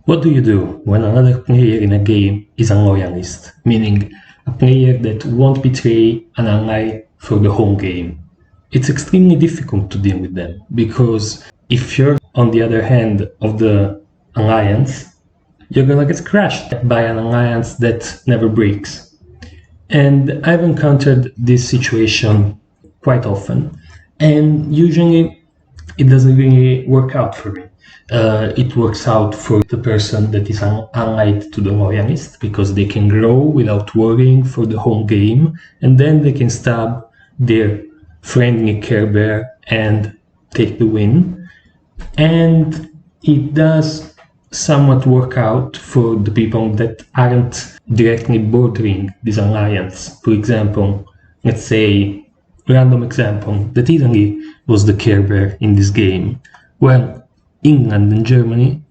What do you do when another player in a game is a loyalist, meaning a player that won't betray an ally for the whole game? It's extremely difficult to deal with them, because if you're on the other hand of the alliance, you're gonna get crushed by an alliance that never breaks. And I've encountered this situation quite often, and usually it doesn't really work out for me. It works out for the person that is allied to the loyalist, because they can grow without worrying for the whole game, and then they can stab their friendly Care Bear and take the win. And it does somewhat work out for the people that aren't directly bordering this alliance. For example, let's say, random example, that Italy was the Care Bear in this game. Well, England and Germany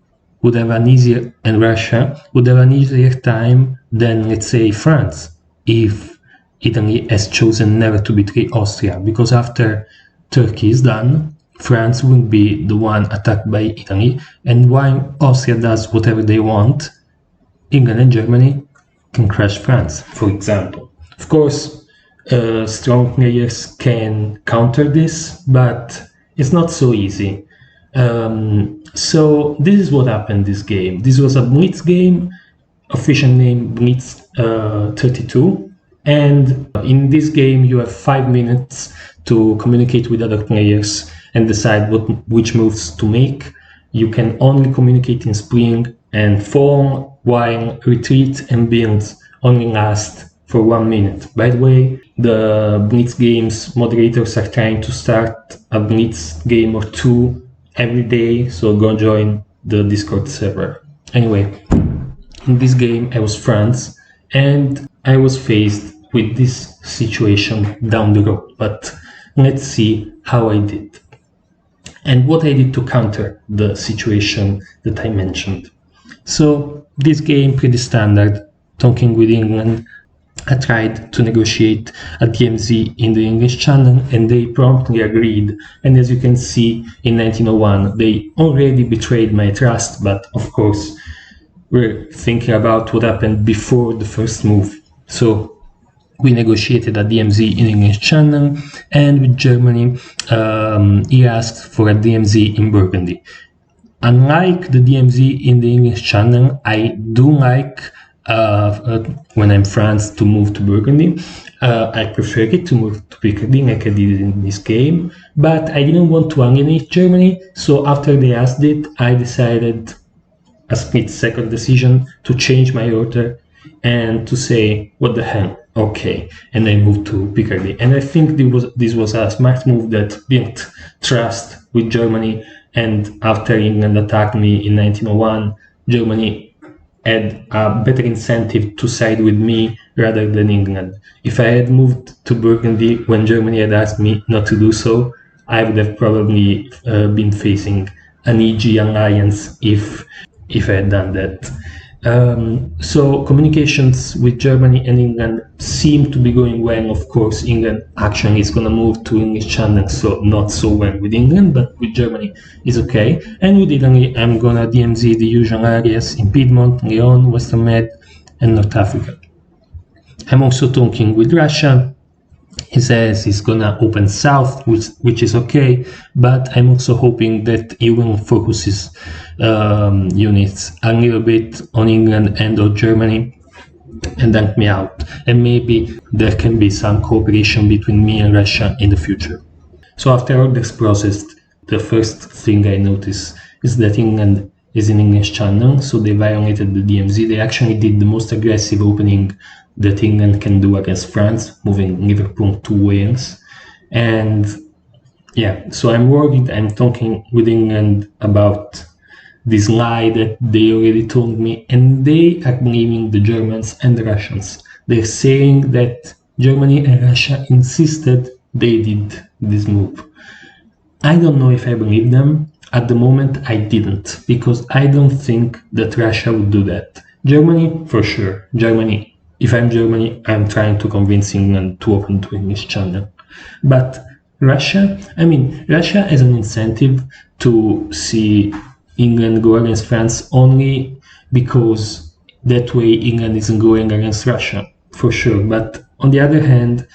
would have an easier, and Russia would have an easier time than, let's say, France, if Italy has chosen never to betray Austria, because after Turkey is done, France will be the one attacked by Italy, and while Austria does whatever they want, England and Germany can crush France, for example. Of course, strong players can counter this, but it's not so easy. So this is what happened this game. This was a blitz game, official name blitz 32, and in this game you have 5 minutes to communicate with other players and decide which moves to make. You can only communicate in spring and fall, while retreat and build only last for 1 minute. By the way, the blitz games moderators are trying to start a blitz game or two every day, so go join the Discord server. Anyway, in this game I was France, and I was faced with this situation down the road, but let's see how I did and what I did to counter the situation that I mentioned. So this game, pretty standard, talking with England. I tried to negotiate a DMZ in the English channel, and they promptly agreed. And as you can see, in 1901, they already betrayed my trust, but of course, we're thinking about what happened before the first move. So we negotiated a DMZ in English channel, and with Germany, he asked for a DMZ in Burgundy. Unlike the DMZ in the English channel, I do like when I'm France to move to Burgundy. I prefer it to move to Picardy like I did in this game, but I didn't want to alienate Germany, so after they asked it, I decided, a split-second decision, to change my order and to say, what the hell, okay, and I moved to Picardy. And I think this was a smart move that built trust with Germany, and after England attacked me in 1901, Germany had a better incentive to side with me rather than England. If I had moved to Burgundy when Germany had asked me not to do so, I would have probably been facing an EG alliance if I had done that. So communications with Germany and England seem to be going well. Of course, England actually is going to move to English channel, so not so well with England, but with Germany is okay. And with Italy, I'm going to DMZ the usual areas in Piedmont, Leon, Western Med, and North Africa. I'm also talking with Russia. He says he's gonna open south, which is okay, but I'm also hoping that he will focus his units a little bit on England and or Germany and dump me out. And maybe there can be some cooperation between me and Russia in the future. So after orders processed, the first thing I notice is that England is in English channel, so they violated the DMZ. They actually did the most aggressive opening that England can do against France, moving Liverpool to Wales. And yeah, so I'm worried. I'm talking with England about this lie that they already told me, and they are blaming the Germans and the Russians. They're saying that Germany and Russia insisted they did this move. I don't know if I believe them. At the moment, I didn't, because I don't think that Russia would do that. Germany, for sure. Germany. If I'm Germany, I'm trying to convince England to open to English channel. But Russia has an incentive to see England go against France only because that way England isn't going against Russia, for sure. But on the other hand,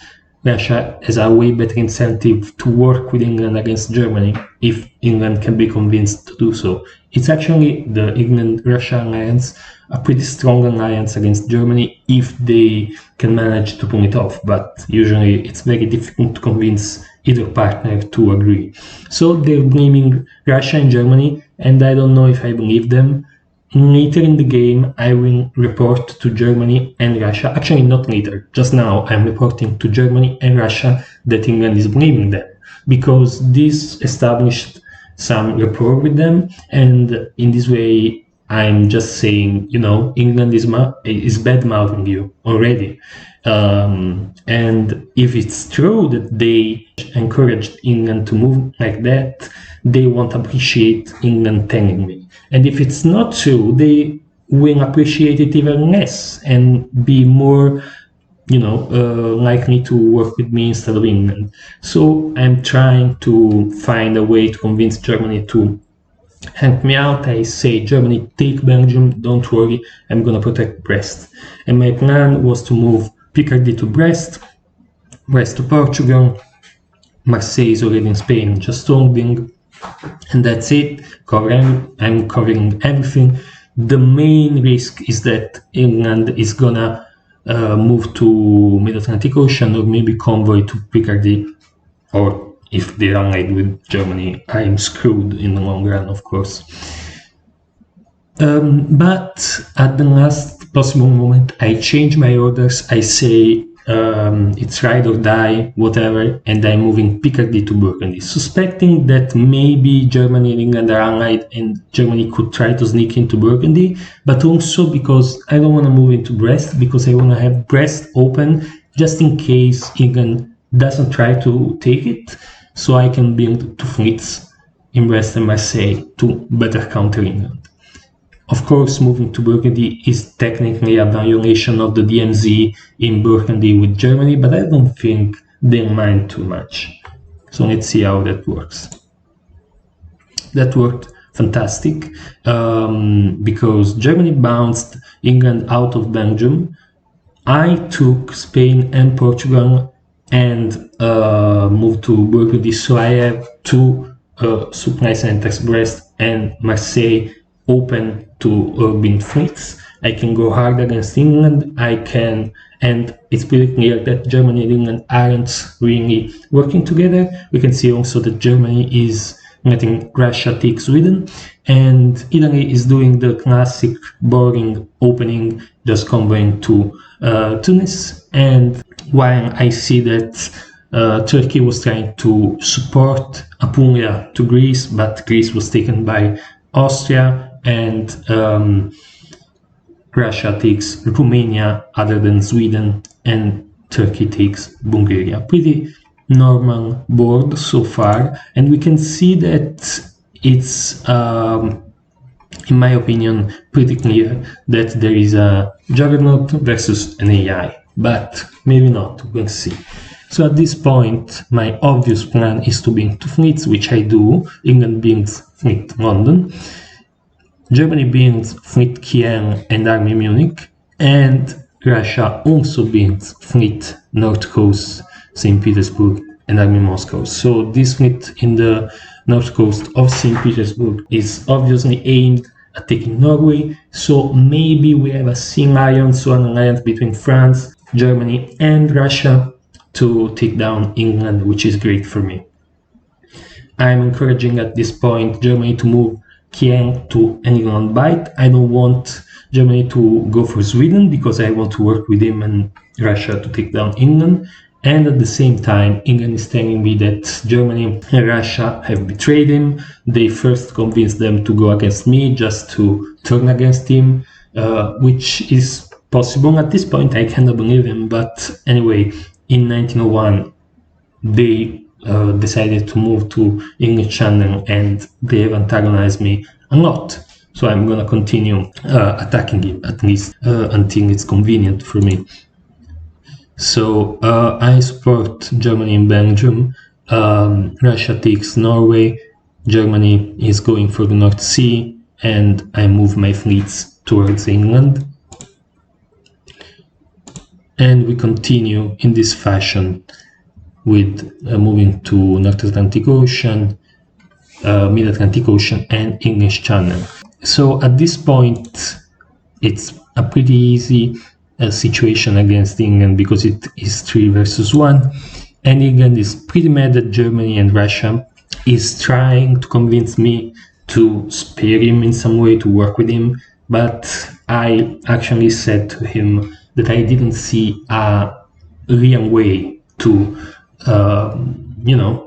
Russia has a way better incentive to work with England against Germany if England can be convinced to do so. It's actually the England-Russia alliance, a pretty strong alliance against Germany if they can manage to pull it off, but usually it's very difficult to convince either partner to agree. So they're blaming Russia and Germany, and I don't know if I believe them. Later in the game, I will report to Germany and Russia. Actually, not later. Just now, I'm reporting to Germany and Russia that England is blaming them, because this established some rapport with them, and in this way, I'm just saying, England is bad-mouthing you already. And if it's true that they encouraged England to move like that, they won't appreciate England telling me. And if it's not true, they will appreciate it even less and be more, likely to work with me instead of England. So I'm trying to find a way to convince Germany to help me out. I say, Germany, take Belgium, don't worry, I'm gonna protect Brest. And my plan was to move Picardy to Brest, Brest to Portugal, Marseille is already in Spain, just holding, and that's it. I'm covering everything. The main risk is that England is gonna move to Mid-Atlantic Ocean or maybe convoy to Picardy, or if they're allied with Germany, I'm screwed in the long run, of course. But at the last possible moment, I change my orders. I say it's ride or die, whatever, and I'm moving Picardy to Burgundy, suspecting that maybe Germany and England are allied and Germany could try to sneak into Burgundy, but also because I don't want to move into Brest, because I want to have Brest open just in case England doesn't try to take it, so I can build two fleets in Brest and Marseille to better counter England. Of course, moving to Burgundy is technically a violation of the DMZ in Burgundy with Germany, but I don't think they mind too much. So let's see how that works. That worked fantastic because Germany bounced England out of Belgium. I took Spain and Portugal and moved to Burgundy, so I have two supply centers, Brest and Marseille, open to urban fleets. I can go hard against England, and it's pretty clear that Germany and England aren't really working together. We can see also that Germany is letting Russia take Sweden, and Italy is doing the classic boring opening, just convoying to Tunis. And while I see that Turkey was trying to support Apulia to Greece, but Greece was taken by Austria, and Russia takes Romania other than Sweden, and Turkey takes Bulgaria. Pretty normal board so far, and we can see that it's, in my opinion, pretty clear that there is a juggernaut versus an AI, but maybe not, we'll see. So at this point, my obvious plan is to build two fleets, which I do. England builds fleet London, Germany builds fleet Kiel and Army Munich, and Russia also builds fleet North Coast, St. Petersburg and Army Moscow. So this fleet in the north coast of St. Petersburg is obviously aimed at taking Norway, so maybe we have a sea lion, so an alliance between France, Germany and Russia to take down England, which is great for me. I'm encouraging at this point Germany to move Kiel to an England bite. I don't want Germany to go for Sweden because I want to work with him and Russia to take down England. And at the same time, England is telling me that Germany and Russia have betrayed him. They first convinced them to go against me just to turn against him, which is possible. At this point, I cannot believe him. But anyway, in 1901, they decided to move to English Channel, and they have antagonized me a lot. So I'm gonna continue attacking him, at least until it's convenient for me. So I support Germany and Belgium. Russia takes Norway. Germany is going for the North Sea, and I move my fleets towards England. And we continue in this fashion with moving to North Atlantic Ocean, Mid-Atlantic Ocean, and English Channel. So at this point, it's a pretty easy situation against England because it is 3 versus 1, and England is pretty mad at Germany and Russia, is trying to convince me to spare him in some way, to work with him, but I actually said to him that I didn't see a real way to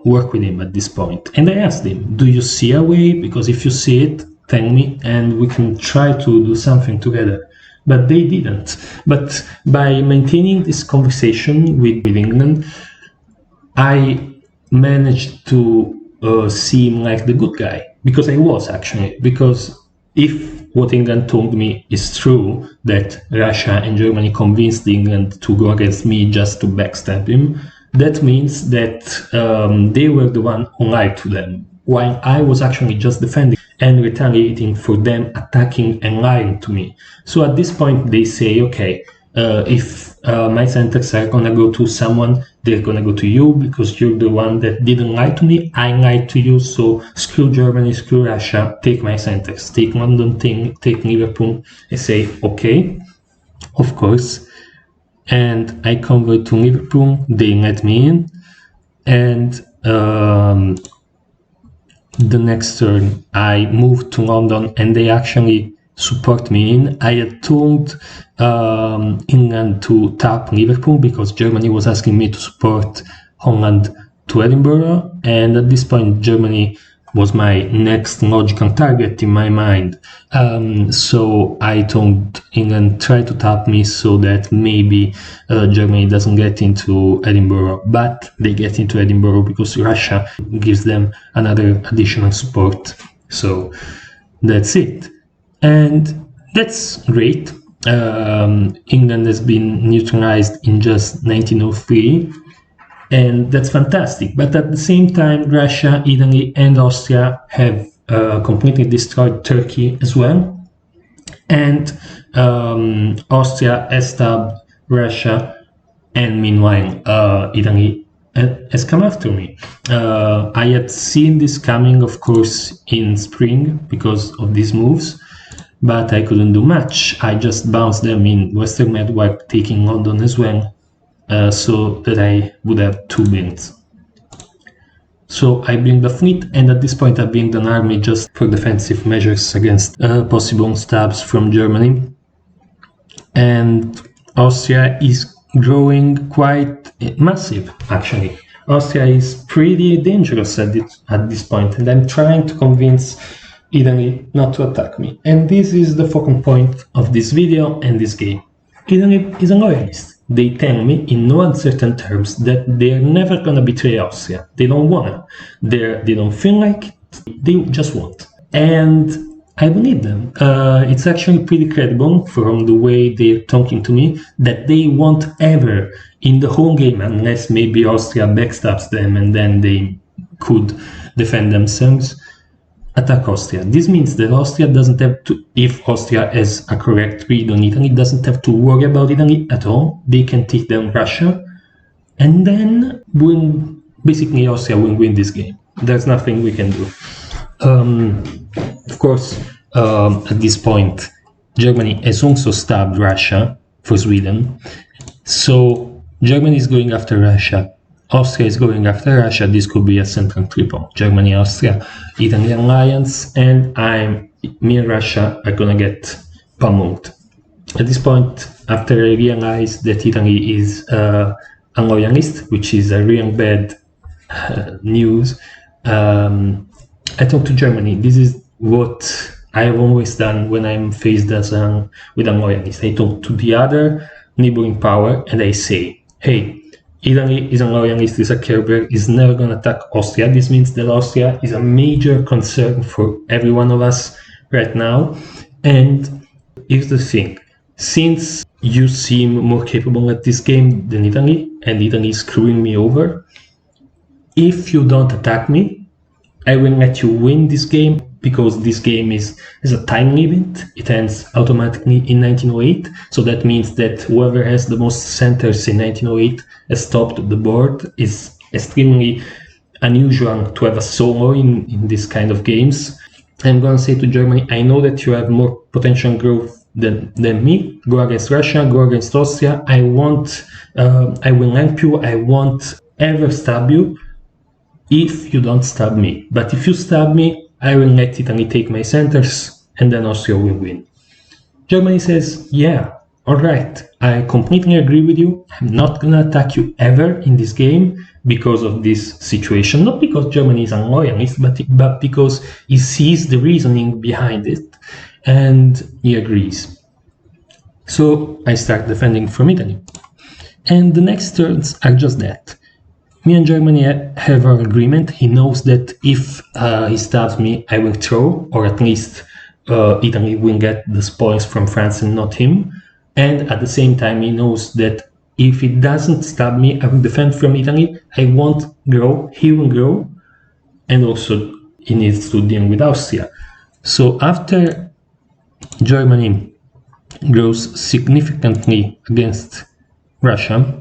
work with him at this point. And I asked him, do you see a way? Because if you see it, tell me and we can try to do something together. But they didn't. But by maintaining this conversation with England, I managed to seem like the good guy, because I was actually. Because if what England told me is true, that Russia and Germany convinced England to go against me just to backstab him, that means that they were the one who lied to them, while I was actually just defending and retaliating for them attacking and lying to me. So at this point they say, okay, if my sentences are gonna go to someone, they're gonna go to you because you're the one that didn't lie to me. I lied to you, so screw Germany, screw Russia, take my sentence, take London, take Liverpool. I say, okay, of course. And I convert to Liverpool, they let me in, and the next turn I moved to London and they actually support me in. I had told England to tap Liverpool because Germany was asking me to support Holland to Edinburgh, and at this point Germany was my next logical target in my mind. So I told England, try to tap me so that maybe Germany doesn't get into Edinburgh, but they get into Edinburgh because Russia gives them another additional support. So that's it. And that's great. England has been neutralized in just 1903. And that's fantastic. But at the same time, Russia, Italy, and Austria have completely destroyed Turkey as well. And Austria has stabbed Russia, and meanwhile, Italy has come after me. I had seen this coming, of course, in spring because of these moves, but I couldn't do much. I just bounced them in Western Med while taking London as well. So that I would have 2 wins. So I bring the fleet, and at this point I bring an army just for defensive measures against possible stabs from Germany. And Austria is growing quite massive, actually. Austria is pretty dangerous at this point, and I'm trying to convince Italy not to attack me. And this is the focal point of this video and this game. Italy is a loyalist. They tell me in no uncertain terms that they're never gonna betray Austria. They don't wanna. They don't feel like it. They just won't. And I believe them. It's actually pretty credible from the way they're talking to me that they won't ever in the whole game, unless maybe Austria backstabs them and then they could defend themselves, attack Austria. This means that Austria doesn't have to, if Austria has a correct read on Italy, doesn't have to worry about Italy at all. They can take down Russia, and then basically Austria will win this game. There's nothing we can do. Of course, at this point, Germany has also stabbed Russia for Sweden. So Germany is going after Russia. Austria is going after Russia. This could be a central triple. Germany, Austria, Italy alliance, and me and Russia are gonna get pummeled. At this point, after I realize that Italy is a loyalist, which is a real bad news, I talked to Germany. This is what I have always done when I'm faced with a loyalist. I talk to the other neighboring power and I say, hey, Italy is a loyalist, is a Care Bear, is never going to attack Austria. This means that Austria is a major concern for every one of us right now. And here's the thing. Since you seem more capable at this game than Italy, and Italy is screwing me over, if you don't attack me, I will let you win this game because this game is a time limit. It ends automatically in 1908, so that means that whoever has the most centers in 1908 has topped the board. Is extremely unusual to have a solo in this kind of games. I'm gonna say to Germany, I know that you have more potential growth than me. Go against Russia, go against Austria. I will lamp you, I won't ever stab you if you don't stab me. But if you stab me, I will let Italy take my centers and then Austria will win. Germany says, yeah, alright, I completely agree with you. I'm not gonna attack you ever in this game because of this situation. Not because Germany is a loyalist, but because he sees the reasoning behind it and he agrees. So I start defending from Italy. And the next turns are just that. Me and Germany have our agreement. He knows that if he stabs me, I will throw, or at least Italy will get the spoils from France and not him. And at the same time, he knows that if he doesn't stab me, I will defend from Italy. I won't grow, he will grow. And also, he needs to deal with Austria. So after Germany grows significantly against Russia,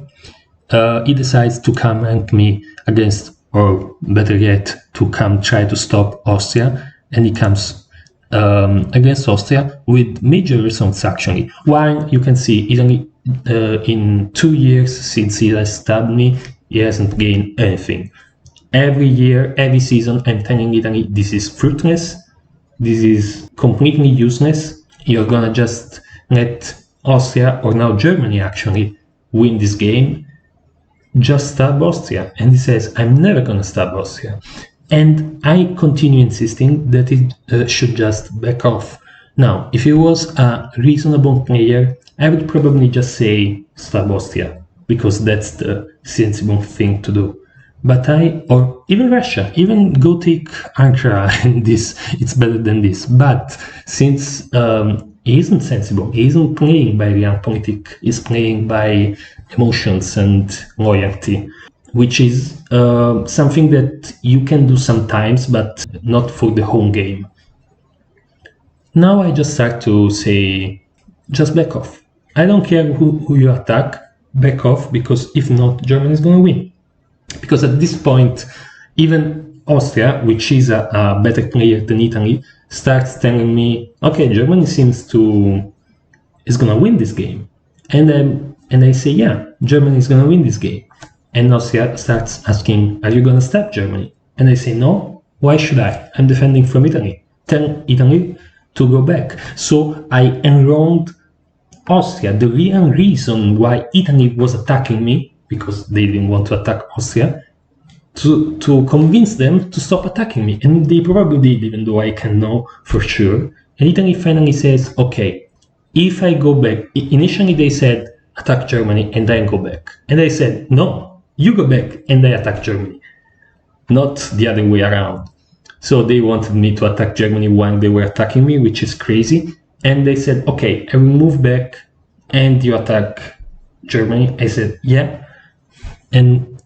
he decides to come rank me against, or better yet, to come try to stop Austria, and he comes against Austria with major results actually. While you can see Italy in 2 years since he has stabbed me, he hasn't gained anything. Every year, every season, I'm telling Italy, this is fruitless, this is completely useless, you're gonna just let Austria, or now Germany actually, win this game. Just stab Austria. And he says, I'm never gonna stab Austria. And I continue insisting that it should just back off. Now, if he was a reasonable player, I would probably just say stab Austria, because that's the sensible thing to do. But or even Russia, even go take Ankara and this, it's better than this. But since he isn't sensible, he isn't playing by realpolitik, he's playing by emotions and loyalty, which is something that you can do sometimes, but not for the whole game. Now I just start to say, just back off. I don't care who you attack, back off, because if not, Germany is going to win. Because at this point, even Austria, which is a better player than Italy, starts telling me, okay, Germany seems is going to win this game. And I say, yeah, Germany is going to win this game. And Austria starts asking, are you going to stab Germany? And I say, no, why should I? I'm defending from Italy. Tell Italy to go back. So I enrolled Austria. The real reason why Italy was attacking me, because they didn't want to attack Austria, to convince them to stop attacking me. And they probably did, even though I can know for sure. And Italy finally says, okay, if I go back, initially they said, attack Germany and then go back. And I said, no, you go back and I attack Germany. Not the other way around. So they wanted me to attack Germany while they were attacking me, which is crazy. And they said, okay, I will move back and you attack Germany. I said, yeah. And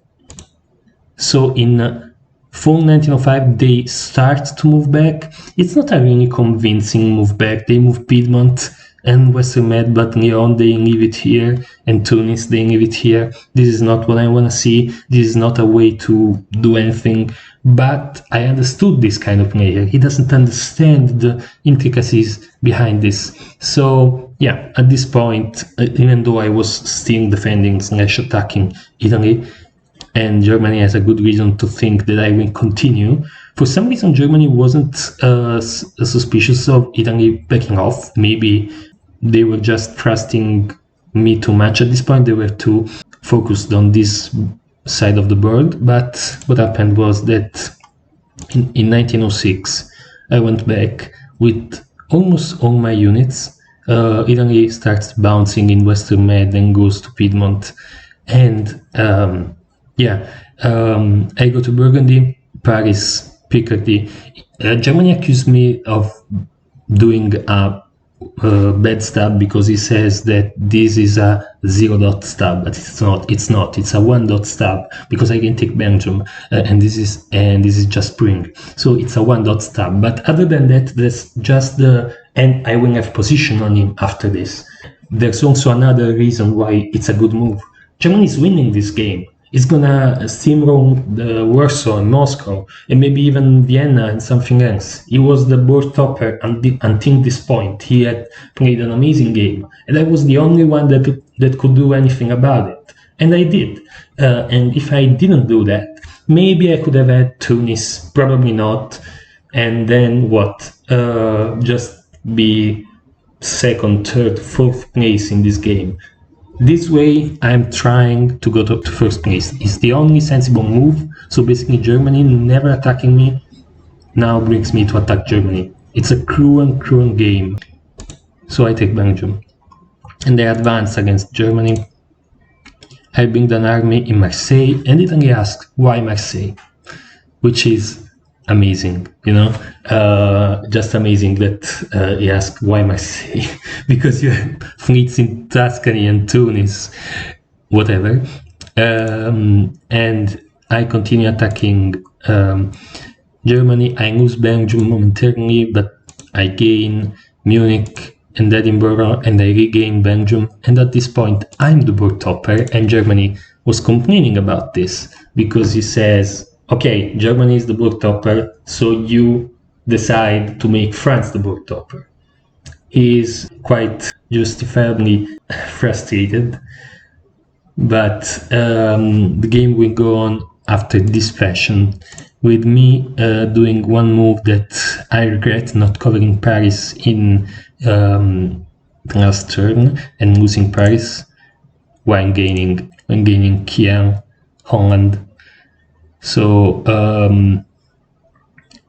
so in fall 1905, they start to move back. It's not a really convincing move back. They move Piedmont and Western Med, but Lyon, they leave it here, and Tunis, they leave it here. This is not what I want to see. This is not a way to do anything. But I understood this kind of player. He doesn't understand the intricacies behind this. So yeah, at this point, even though I was still defending / attacking Italy, and Germany has a good reason to think that I will continue, for some reason Germany wasn't suspicious of Italy backing off. Maybe they were just trusting me too much at this point. They were too focused on this side of the board. But what happened was that in 1906, I went back with almost all my units. Italy starts bouncing in Western Med and goes to Piedmont. And I go to Burgundy, Paris, Picardy. Germany accused me of doing a bad stab because he says that this is a 0 dot stab, but it's not. It's a 1 dot stab because I can take Belgium, and this is just spring, so it's a 1 dot stab. But other than that, there's just and I will have position on him after this. There's also another reason why it's a good move. Germany is winning this game. It's gonna steamroll Warsaw and Moscow and maybe even Vienna and something else. He was the board topper until this point. He had played an amazing game, and I was the only one that could do anything about it. And I did. And if I didn't do that, maybe I could have had Tunis, probably not. And then what? Just be second, third, fourth place in this game. This way, I'm trying to go to first place. It's the only sensible move. So basically, Germany never attacking me now brings me to attack Germany. It's a cruel game. So I take Belgium. And they advance against Germany. I bring an army in Marseille, and Italy asks, why Marseille? Which is amazing, just amazing that he asked why Marseille, because you have fleets in Tuscany and Tunis, whatever. And I continue attacking Germany. I lose Belgium momentarily, but I gain Munich and Edinburgh, and I regain Belgium. And at this point, I'm the board topper, and Germany was complaining about this because he says, okay, Germany is the board topper, so you decide to make France the board topper. He is quite justifiably frustrated, but the game will go on after this fashion, with me doing one move that I regret, not covering Paris in the last turn and losing Paris when gaining Kiel, Holland. So,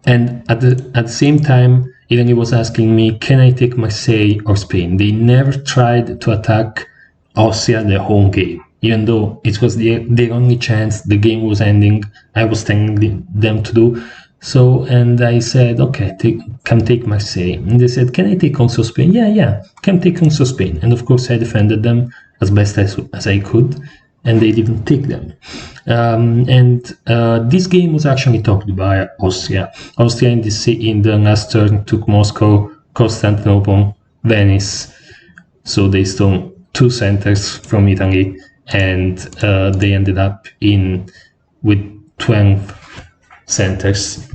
and at the same time, Italy was asking me, can I take Marseille or Spain? They never tried to attack Austria the whole game, even though it was their only chance. The game was ending. I was telling them to do so, and I said, okay, come take Marseille. And they said, can I take also Spain? Yeah, come take also Spain. And of course, I defended them as best as I could, and they didn't take them. This game was actually topped by Austria. Austria in the last turn took Moscow, Constantinople, Venice. So they stole 2 centers from Italy, and they ended up with 12 centers.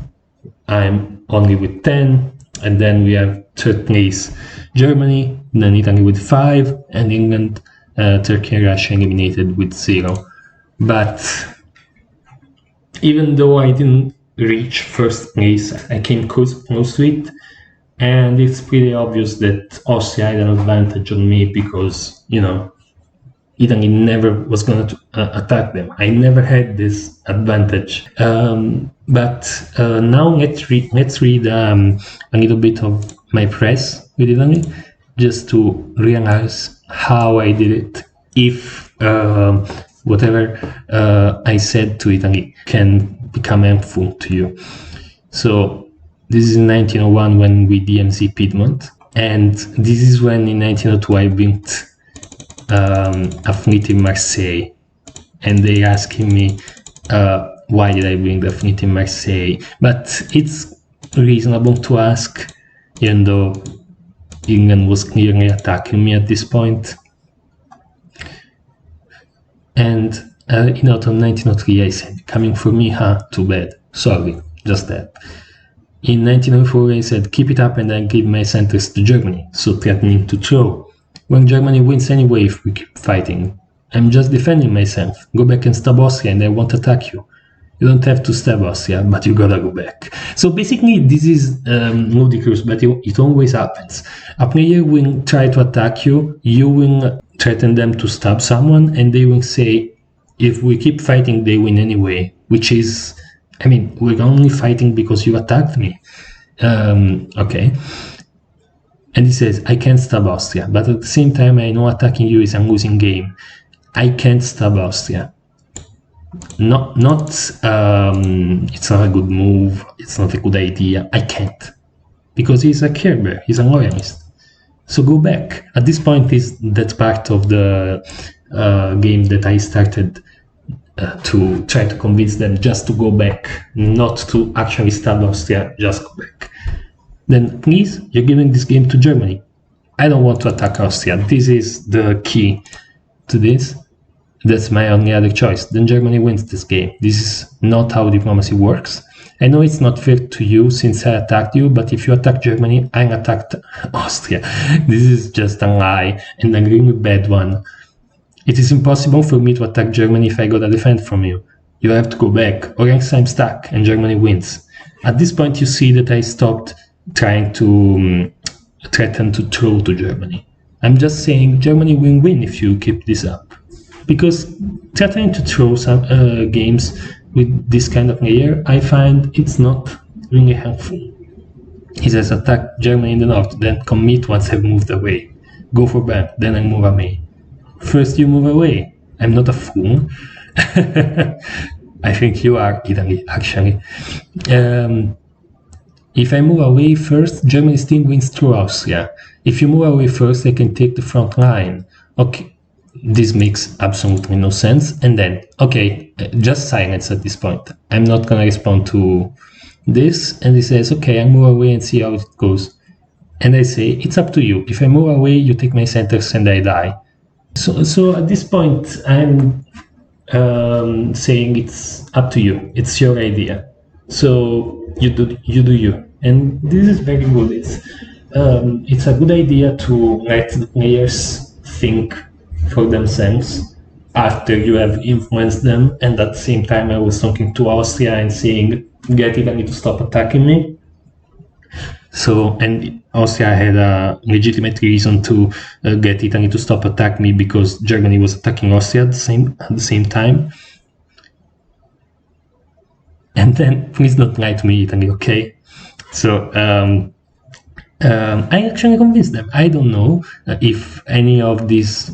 I'm only with 10, and then we have third place Germany, then Italy with 5, and England, Turkey and Russia eliminated with 0. But even though I didn't reach first place, I came close to it, and it's pretty obvious that Austria had an advantage on me because, Italy never was going to attack them. I never had this advantage. But now let's read a little bit of my press with Italy, just to realize how I did it. If whatever I said to Italy can become helpful to you. So this is in 1901 when we DMZ Piedmont, and this is when in 1902 I built a fleet in Marseille, and they asking me why did I bring the fleet in Marseille. But it's reasonable to ask, even though England was clearly attacking me at this point. And in autumn 1903 I said, coming for me, too bad, sorry, just that. In 1904 I said, keep it up and I'll give my centers to Germany, so threatening to throw. When Germany wins anyway if we keep fighting. I'm just defending myself. Go back and stab Austria and I won't attack you. You don't have to stab Austria, but you gotta go back. So basically this is ludicrous, but it always happens. A player will try to attack you, you will threaten them to stab someone, and they will say, if we keep fighting, they win anyway. Which is, we're only fighting because you attacked me. Okay. And he says, I can't stab Austria, but at the same time, I know attacking you is a losing game. I can't stab Austria. It's not a good move, it's not a good idea. I can't. Because he's a care bear, he's a loyalist. So go back. At this point is that part of the game that I started to try to convince them just to go back, not to actually start Austria, just go back. Then please, you're giving this game to Germany. I don't want to attack Austria. This is the key to this. That's my only other choice. Then Germany wins this game. This is not how diplomacy works. I know it's not fair to you since I attacked you, but if you attack Germany, I attacked Austria. This is just a lie, and a really bad one. It is impossible for me to attack Germany if I got a defense from you. You have to go back, or else I'm stuck, and Germany wins. At this point, you see that I stopped trying to threaten to throw to Germany. I'm just saying Germany will win if you keep this up. Because threatening to throw some games with this kind of player, I find it's not really helpful. He says attack Germany in the north, then commit once I've moved away. Go for ban, then I move away. First you move away. I'm not a fool. I think you are, Italy, actually. If I move away first, Germany still wins through Austria. If you move away first, I can take the front line. Okay, this makes absolutely no sense. And then, okay, just silence at this point. I'm not gonna respond to this. And he says, okay, I'll move away and see how it goes. And I say, it's up to you. If I move away, you take my centers and I die. So at this point, I'm saying it's up to you. It's your idea. So you do you. And this is very good. It's a good idea to let the players think for themselves after you have influenced them. And at the same time, I was talking to Austria and saying, get Italy to stop attacking me. So, and Austria had a legitimate reason to get Italy to stop attacking me because Germany was attacking Austria at the same time. And then, please don't lie to me, Italy, okay? So, I actually convinced them. I don't know if any of these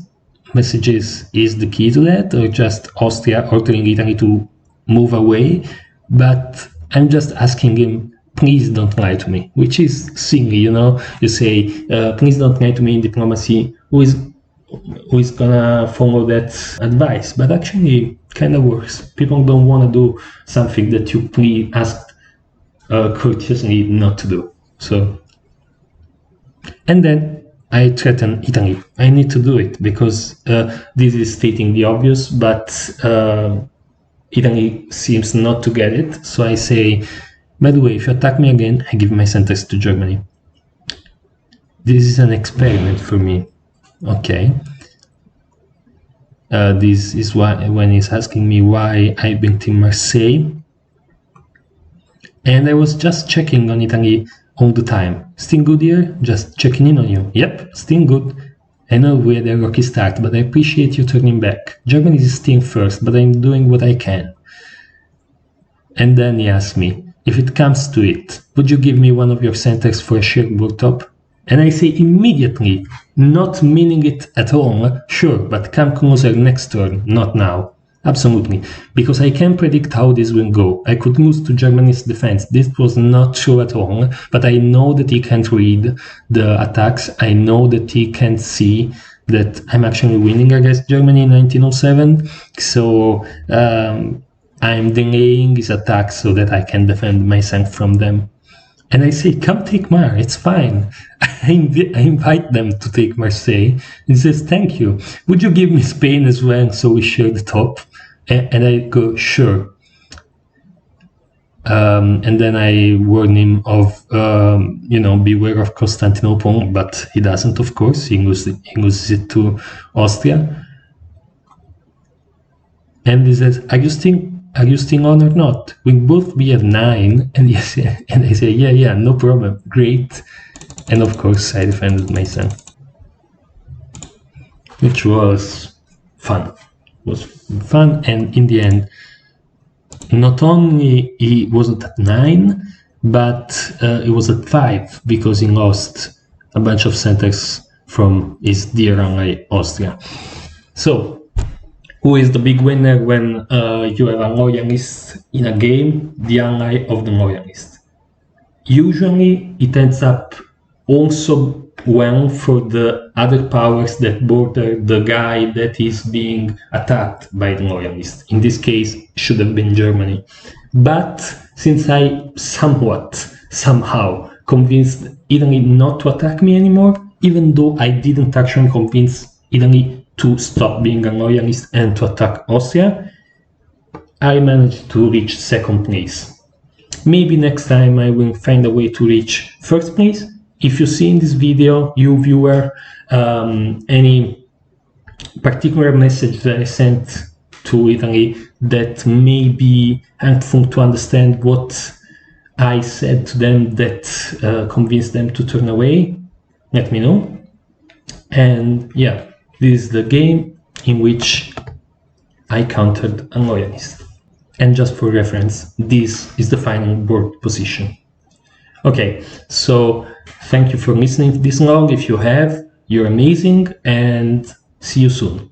messages is the key to that, or just Austria ordering Italy to move away, but I'm just asking him, please don't lie to me, which is silly, you know? You say, please don't lie to me in diplomacy, who is gonna follow that advice? But actually, kind of works. People don't want to do something that you please asked courteously not to do. So, and then I threaten Italy. I need to do it because this is stating the obvious, but Italy seems not to get it. So I say, by the way, if you attack me again, I give my centers to Germany. This is an experiment for me. Okay. This is why when he's asking me why I went in Marseille. And I was just checking on Italy all the time. Still good here? Just checking in on you. Yep, still good. I know we had a rocky start, but I appreciate you turning back. Germany is still first, but I'm doing what I can. And then he asked me, if it comes to it, would you give me one of your centers for a shared worktop? And I say immediately, not meaning it at all, sure, but come closer next turn, not now. Absolutely, because I can predict how this will go. I could lose to Germany's defense. This was not true at all, but I know that he can't read the attacks. I know that he can see that I'm actually winning against Germany in 1907. So I'm delaying his attacks so that I can defend myself from them. And I say, come take Mar, it's fine. I invite them to take Marseille. He says, thank you. Would you give me Spain as well so we share the top? And I go, sure. And then I warn him of, beware of Constantinople, but he doesn't, of course. He loses it to Austria. And he says, are you still on or not? We'll both be at 9. And I say, yeah, no problem. Great. And of course, I defended myself, which was fun. And in the end, not only he wasn't at 9, but he was at 5 because he lost a bunch of centers from his dear ally Austria. So, who is the big winner when you have a loyalist in a game? The ally of the loyalist. Usually, it ends up also well for the other powers that border the guy that is being attacked by the loyalists. In this case, should have been Germany. But since I somehow convinced Italy not to attack me anymore, even though I didn't actually convince Italy to stop being a loyalist and to attack Austria, I managed to reach second place. Maybe next time I will find a way to reach first place. If you see in this video, you viewer, any particular message that I sent to Italy that may be helpful to understand what I said to them that convinced them to turn away, let me know. And yeah, this is the game in which I countered a loyalist. And just for reference, this is the final board position. Okay, so thank you for listening to this log. If you have, you're amazing, and see you soon.